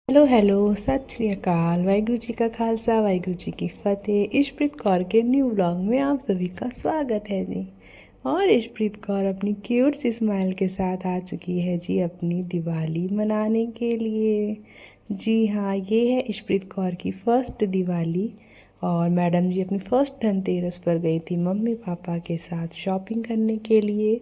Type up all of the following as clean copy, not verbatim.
Hello hello सत श्री अकाल। वाहिगुरु जी का खालसा वाहिगुरु जी की फतेह। इशप्रीत कौर के न्यू ब्लॉग में आप सभी का स्वागत है जी। और इशप्रीत कौर अपनी क्यूट सी स्माइल के साथ आ चुकी है जी अपनी दिवाली मनाने के लिए। जी हाँ, ये है इशप्रीत कौर की फर्स्ट दिवाली। और मैडम जी अपनी फर्स्ट धनतेरस पर गई थी मम्मी पापा के साथ शॉपिंग करने के लिए।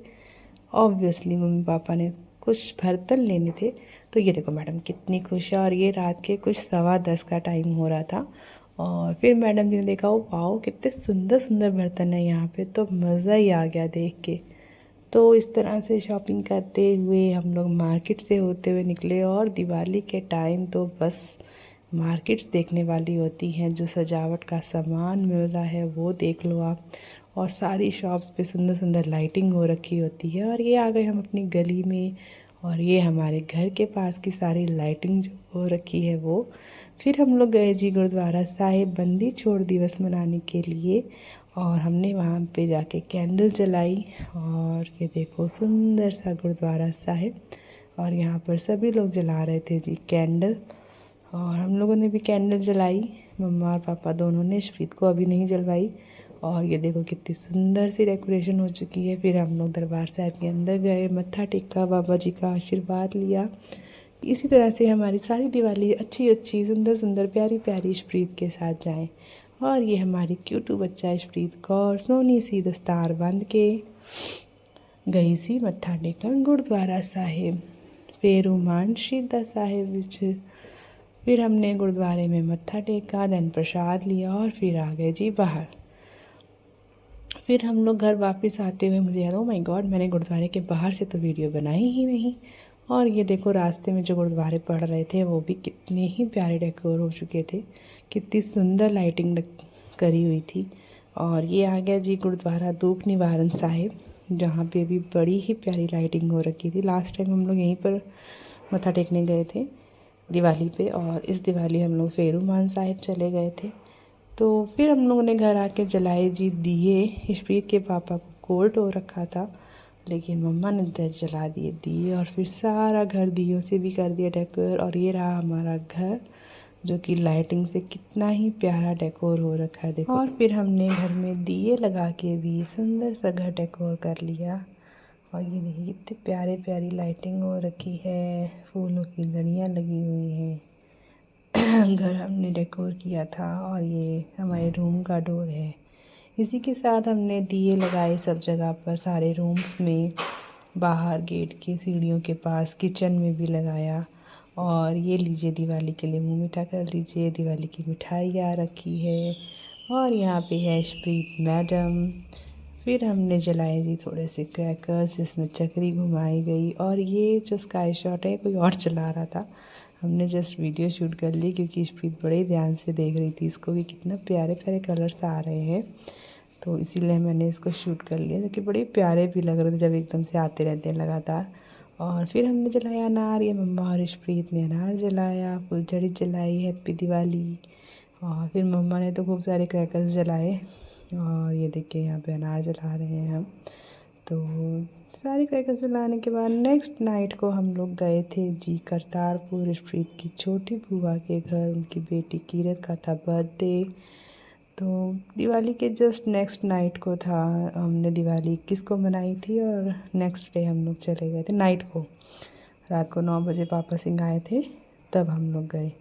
ऑब्वियसली मम्मी पापा ने कुछ बर्तन लेने थे। तो ये देखो मैडम कितनी खुश है। और ये रात के कुछ 10:15 का टाइम हो रहा था। और फिर मैडम जी ने देखा, वो वाओ कितने सुंदर सुंदर बर्तन है यहाँ पे, तो मज़ा ही आ गया देख के। तो इस तरह से शॉपिंग करते हुए हम लोग मार्केट से होते हुए निकले। और दिवाली के टाइम तो बस मार्केट्स देखने वाली होती हैं। जो सजावट का सामान मिल रहा है वो देख लो आप। और सारी शॉप्स पे सुंदर सुंदर लाइटिंग हो रखी होती है। और ये आ गए हम अपनी गली में। और ये हमारे घर के पास की सारी लाइटिंग जो हो रखी है वो। फिर हम लोग गए जी गुरुद्वारा साहिब बंदी छोड़ दिवस मनाने के लिए। और हमने वहाँ पे जाके कैंडल जलाई। और ये देखो सुंदर सा गुरुद्वारा साहिब। और यहाँ पर सभी लोग जला रहे थे जी कैंडल। और हम लोगों ने भी कैंडल जलाई। मम्मा और पापा दोनों ने, इशप्रीत को अभी नहीं जलवाई। और ये देखो कितनी सुंदर सी डेकोरेशन हो चुकी है। फिर हम लोग दरबार साहिब के अंदर गए, मत्था टेका, बाबा जी का आशीर्वाद लिया। इसी तरह से हमारी सारी दिवाली अच्छी अच्छी सुंदर सुंदर प्यारी प्यारी इशप्रीत के साथ जाएं। और ये हमारी क्यूटू बच्चा इशप्रीत कौर सोनी सी दस्तार बांध के गई सी मत्था टेकन गुरुद्वारा साहिब पेरूमान शहीदा साहिब विच। फिर हमने गुरुद्वारे में मत्था टेका, देन प्रसाद लिया और फिर आ गए जी बाहर। फिर हम लोग घर वापस आते हुए मुझे याद, ओ माय गॉड, मैंने गुरुद्वारे के बाहर से तो वीडियो बनाई ही नहीं। और ये देखो रास्ते में जो गुरुद्वारे पढ़ रहे थे वो भी कितने ही प्यारे डेकोर हो चुके थे। कितनी सुंदर लाइटिंग करी हुई थी। और ये आ गया जी गुरुद्वारा दुख निवारण साहिब, जहाँ पे भी बड़ी ही प्यारी लाइटिंग हो रखी थी। लास्ट टाइम हम लोग यहीं पर मत्था टेकने गए थे दिवाली पे। और इस दिवाली हम लोग फेरूमान साहिब चले गए थे। तो फिर हम लोगों ने घर आके जलाए जी दिए। इशप्रीत के पापा को कोल्ड हो रखा था, लेकिन मम्मा ने जला दिए दिए। और फिर सारा घर दियों से भी कर दिया डेकोर। और ये रहा हमारा घर, जो कि लाइटिंग से कितना ही प्यारा डेकोर हो रखा है देखो। और फिर हमने घर में दिए लगा के भी सुंदर सा घर डेकोर कर लिया। और ये देखिए कितनी प्यारे प्यारी लाइटिंग हो रखी है, फूलों की लड़ियाँ लगी हुई हैं। घर हमने डेकोर किया था। और ये हमारे रूम का डोर है। इसी के साथ हमने दिए लगाए सब जगह पर, सारे रूम्स में, बाहर गेट की सीढ़ियों के पास, किचन में भी लगाया। और ये लीजिए दिवाली के लिए मुँह मीठा कर लीजिए, दिवाली की मिठाई आ रखी है। और यहाँ पे है इशप्रीत मैडम। फिर हमने जलाए जी थोड़े से क्रैकर्स, जिसमें चक्री घुमाई गई। और ये जो स्काई शॉट है कोई और चला रहा था, हमने जस्ट वीडियो शूट कर ली क्योंकि इशप्रीत बड़े ध्यान से देख रही थी इसको कि कितना प्यारे प्यारे कलर्स आ रहे हैं। तो इसीलिए मैंने इसको शूट कर लिया, जो कि बड़े प्यारे भी लग रहे थे जब एकदम से आते रहते हैं लगातार। और फिर हमने जलाया अनार, ये मम्मा और इशप्रीत ने अनार जलाया, फुलझड़ी जलाई, हैप्पी दिवाली। और फिर मम्मा ने तो खूब सारे क्रैकर्स जलाए। और ये देखिए यहाँ पे अनार जला रहे हैं हम। तो सारी क्रैकर्स जलाने के बाद नेक्स्ट नाइट को हम लोग गए थे जी करतारपुर, इशप्रीत की छोटी बुआ के घर। उनकी बेटी कीरत का था बर्थडे। तो दिवाली के जस्ट नेक्स्ट नाइट को था। हमने दिवाली 21 को मनाई थी और नेक्स्ट डे हम लोग चले गए थे नाइट को। रात को 9 बजे पापा सिंह आए थे, तब हम लोग गए।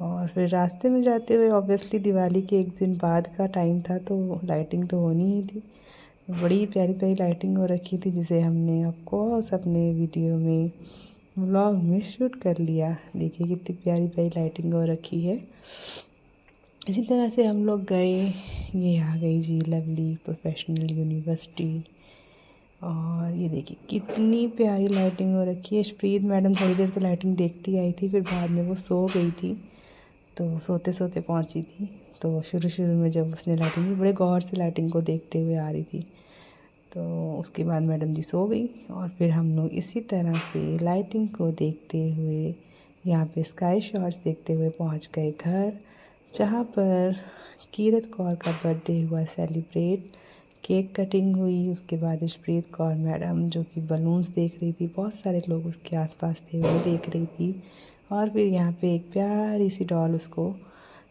और फिर रास्ते में जाते हुए ऑब्वियसली दिवाली के एक दिन बाद का टाइम था, तो लाइटिंग तो होनी ही थी। बड़ी प्यारी प्यारी लाइटिंग हो रखी थी, जिसे हमने ऑफकोर्स अपने वीडियो में व्लॉग में शूट कर लिया। देखिए कितनी प्यारी प्यारी लाइटिंग हो रखी है। इसी तरह से हम लोग गए। ये आ गई जी लवली प्रोफेशनल यूनिवर्सिटी। और ये देखिए कितनी प्यारी लाइटिंग हो रखी है। इशप्रीत मैडम थोड़ी देर तो लाइटिंग देखती आई थी, फिर बाद में वो सो गई थी, तो सोते सोते पहुंची थी। तो शुरू शुरू में जब उसने लाइटिंग की, बड़े गौर से लाइटिंग को देखते हुए आ रही थी। तो उसके बाद मैडम जी सो गई। और फिर हम लोग इसी तरह से लाइटिंग को देखते हुए, यहाँ पे स्काई शॉट्स देखते हुए पहुँच गए घर, जहाँ पर कीरत कौर का बर्थडे हुआ सेलिब्रेट। केक कटिंग हुई, उसके बाद इशप्रीत कौर मैडम जो कि बलून्स देख रही थी, बहुत सारे लोग उसके आसपास थे वो देख रही थी। और फिर यहाँ पे एक प्यारी सी डॉल उसको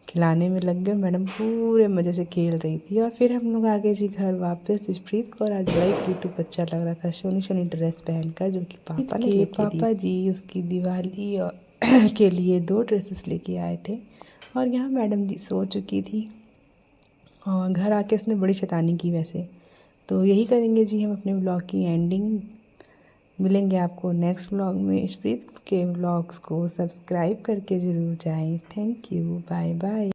खिलाने में लग गए। मैडम पूरे मज़े से खेल रही थी। और फिर हम लोग आ गए जी घर वापस। इशप्रीत को आज बड़ा ही क्यूट बच्चा लग रहा था, सोनी सोनी ड्रेस पहनकर, जो कि पापा ने लेके दी। पापा जी उसकी दिवाली और के लिए 2 ड्रेसेस लेके आए थे। और यहाँ मैडम जी सो चुकी थी और घर आके उसने बड़ी शैतानी की वैसे। तो यही करेंगे जी हम अपने व्लॉग की एंडिंग। मिलेंगे आपको नेक्स्ट व्लॉग में। इशप्रीत के व्लॉग्स को सब्सक्राइब करके ज़रूर जाएं। Thank you, bye bye.